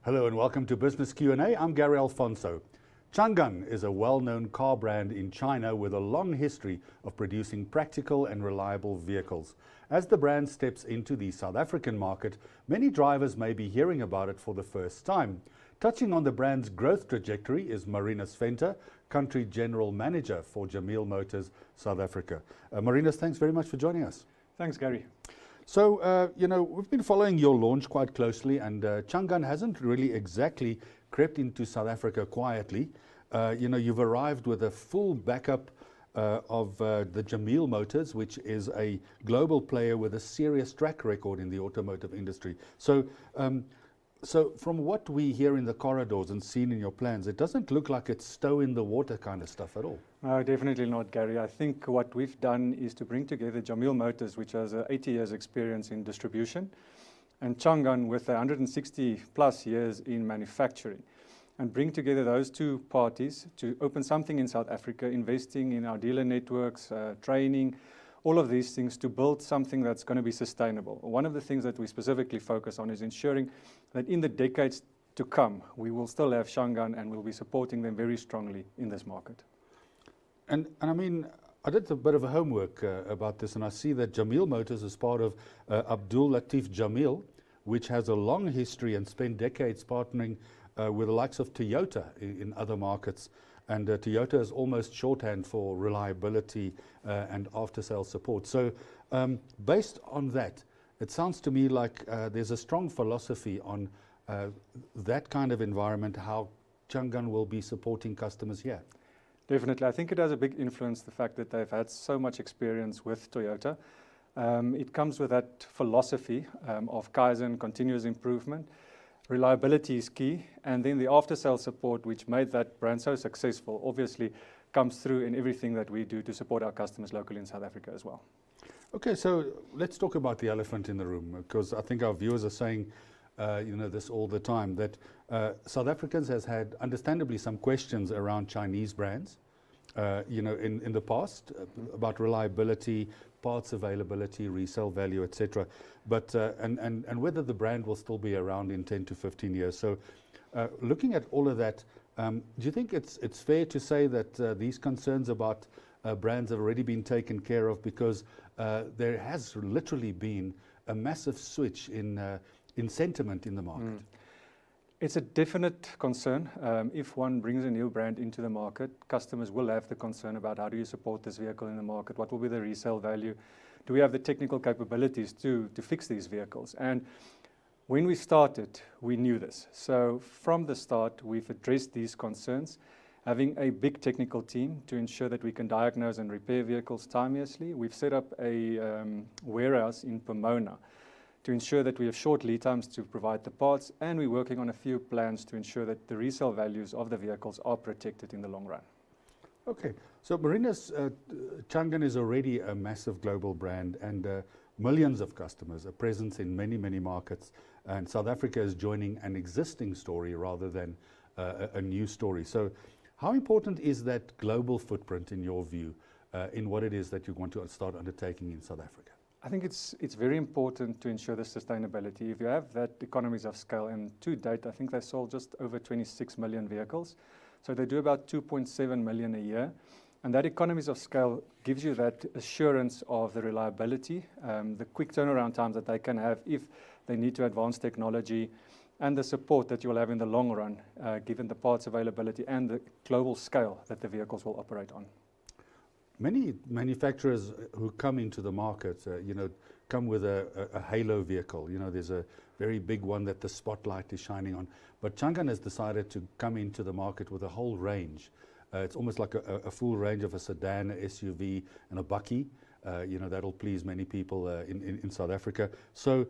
Hello and welcome to Business Q&A. I'm Gary Alfonso. Changan is a well-known car brand in China with a long history of producing practical and reliable vehicles. As the brand steps into the South African market, many drivers may be hearing about it for the first time. Touching on the brand's growth trajectory is Marinus Venter, Country General Manager for Jameel Motors South Africa. Marinus, thanks very much for joining us. Thanks, Gary. So, we've been following your launch quite closely, and Changan hasn't really exactly crept into South Africa quietly. You've arrived with a full backup of the Jameel Motors, which is a global player with a serious track record in the automotive industry. So from what we hear in the corridors and seen in your plans, it doesn't look like it's toe in the water kind of stuff at all. No, definitely not, Gary. I think what we've done is to bring together Jameel Motors, which has 80 years experience in distribution, and Changan with 160 plus years in manufacturing, and bring together those two parties to open something in South Africa, investing in our dealer networks, training, all of these things to build something that's going to be sustainable. One of the things that we specifically focus on is ensuring that in the decades to come, we will still have Changan and we'll be supporting them very strongly in this market. And I mean, I did a bit of a homework about this, and I see that Jameel Motors is part of Abdul Latif Jameel, which has a long history and spent decades partnering with the likes of Toyota in other markets. And Toyota is almost shorthand for reliability and after-sales support. So based on that, it sounds to me like there's a strong philosophy on that kind of environment, how Changan will be supporting customers here. Definitely. I think it has a big influence, the fact that they've had so much experience with Toyota. It comes with that philosophy of Kaizen, continuous improvement. Reliability is key, and then the after-sales support, which made that brand so successful, obviously comes through in everything that we do to support our customers locally in South Africa as well. Okay, so let's talk about the elephant in the room, because I think our viewers are saying this all the time, that South Africans has had understandably some questions around Chinese brands in the past about reliability, parts availability, resale value, etc. But and whether the brand will still be around in 10 to 15 years. So looking at all of that, do you think it's fair to say that these concerns about brands have already been taken care of, because there has literally been a massive switch in sentiment in the market? It's a definite concern. If one brings a new brand into the market, customers will have the concern about how do you support this vehicle in the market, what will be the resale value, do we have the technical capabilities to fix these vehicles? And when we started, we knew this. So from the start, we've addressed these concerns, having a big technical team to ensure that we can diagnose and repair vehicles timeously. We've set up a warehouse in Pomona to ensure that we have short lead times to provide the parts, and we're working on a few plans to ensure that the resale values of the vehicles are protected in the long run. Okay, so Marinus, Changan is already a massive global brand and millions of customers, a presence in many, many markets, and South Africa is joining an existing story rather than a new story. So how important is that global footprint in your view in what it is that you want to start undertaking in South Africa? I think it's very important to ensure the sustainability. If you have that economies of scale, and to date, I think they sold just over 26 million vehicles. So they do about 2.7 million a year. And that economies of scale gives you that assurance of the reliability, the quick turnaround times that they can have if they need to advance technology, and the support that you will have in the long run, given the parts availability and the global scale that the vehicles will operate on. Many manufacturers who come into the market, come with a halo vehicle. There's a very big one that the spotlight is shining on. But Changan has decided to come into the market with a whole range. It's almost like a full range of a sedan, a SUV, and a bakkie. That'll please many people in South Africa. So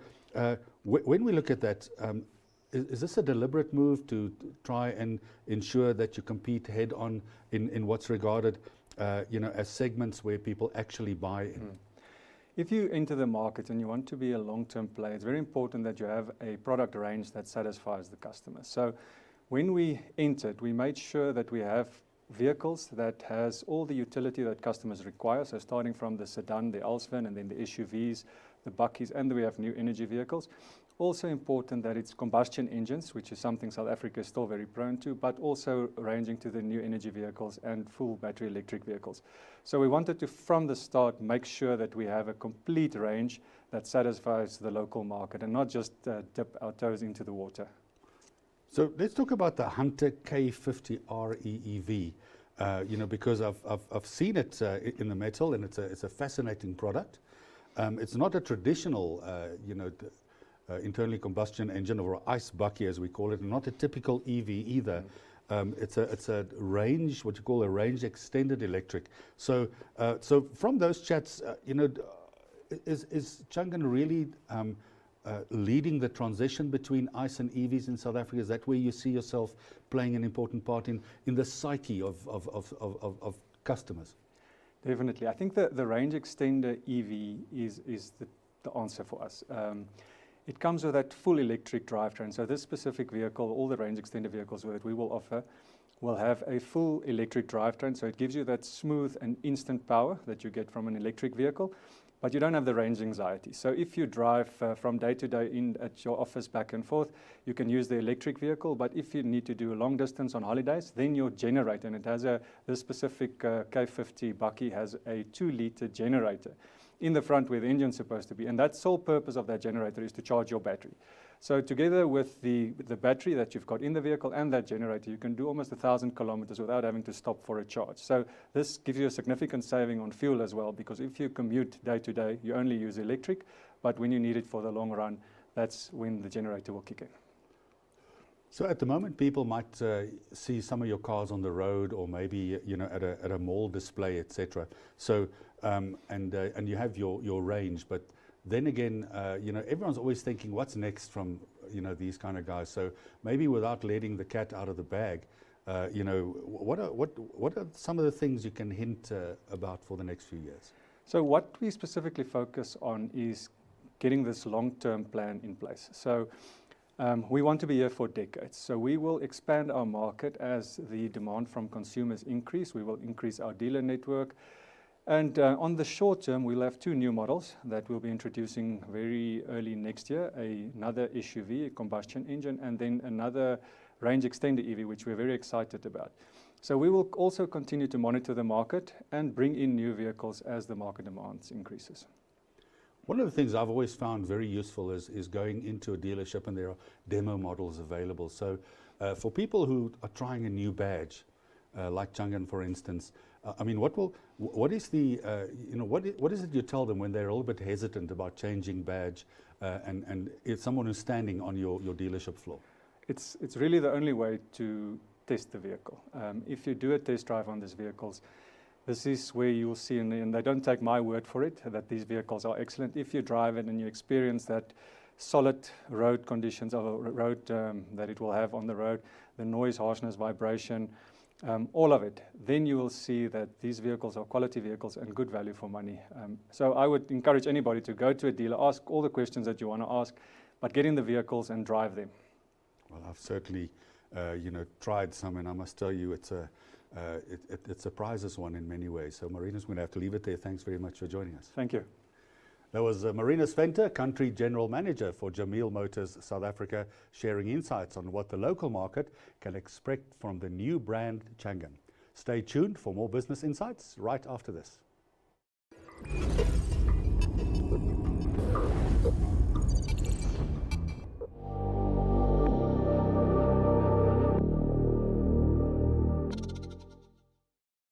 when we look at that, is this a deliberate move to try and ensure that you compete head on in what's regarded as segments where people actually buy in? If you enter the market and you want to be a long-term player, it's very important that you have a product range that satisfies the customer. So when we entered, we made sure that we have vehicles that has all the utility that customers require. So starting from the sedan, the Alsvan, and then the SUVs, the bakkies, and we have new energy vehicles. Also important that it's combustion engines, which is something South Africa is still very prone to, but also ranging to the new energy vehicles and full battery electric vehicles. So we wanted to, from the start, make sure that we have a complete range that satisfies the local market and not just dip our toes into the water. So let's talk about the Hunter K50R EEV, because I've seen it in the metal, and it's a fascinating product. It's not a traditional, internally combustion engine, or ICE bucky as we call it, and not a typical EV either. It's a range, what you call a range extended electric. So from those chats, is Changan really leading the transition between ICE and EVs in South Africa? Is that where you see yourself playing an important part in the psyche of customers? Definitely. I think the range extender EV is the answer for us. It comes with that full electric drivetrain. So this specific vehicle, all the range extender vehicles that we will offer, will have a full electric drivetrain. So it gives you that smooth and instant power that you get from an electric vehicle, but you don't have the range anxiety. So if you drive from day to day in at your office back and forth, you can use the electric vehicle. But if you need to do a long distance on holidays, then your generator, and it has this specific K50 bucky has a 2-liter generator in the front where the engine's supposed to be. And that sole purpose of that generator is to charge your battery. So together with the battery that you've got in the vehicle and that generator, you can do almost 1,000 kilometers without having to stop for a charge. So this gives you a significant saving on fuel as well, because if you commute day to day, you only use electric, but when you need it for the long run, that's when the generator will kick in. So at the moment, people might see some of your cars on the road, or maybe at a mall display, etc. So and you have your range, but then again, everyone's always thinking, what's next from these kind of guys? So maybe without letting the cat out of the bag, what are some of the things you can hint about for the next few years? So what we specifically focus on is getting this long-term plan in place. So we want to be here for decades. So we will expand our market as the demand from consumers increase. We will increase our dealer network. And on the short term, we'll have 2 new models that we'll be introducing very early next year, another SUV, a combustion engine, and then another range extender EV, which we're very excited about. So we will also continue to monitor the market and bring in new vehicles as the market demand increases. One of the things I've always found very useful is going into a dealership and there are demo models available. So for people who are trying a new badge, like Changan, for instance, what is it you tell them when they're a little bit hesitant about changing badge, and it's someone who's standing on your dealership floor? It's really the only way to test the vehicle. If you do a test drive on these vehicles, this is where you'll see, and they don't take my word for it, that these vehicles are excellent. If you drive it and you experience that solid road conditions of a road that it will have on the road, the noise, harshness, vibration, all of it, then you will see that these vehicles are quality vehicles and good value for money. So I would encourage anybody to go to a dealer, ask all the questions that you want to ask, but get in the vehicles and drive them. Well, I've certainly tried some, and I must tell you, it surprises one in many ways. So Marinus, we're going to have to leave it there. Thanks very much for joining us. Thank you. That was Marinus Venter, Country General Manager for Jameel Motors South Africa, sharing insights on what the local market can expect from the new brand Changan. Stay tuned for more business insights right after this.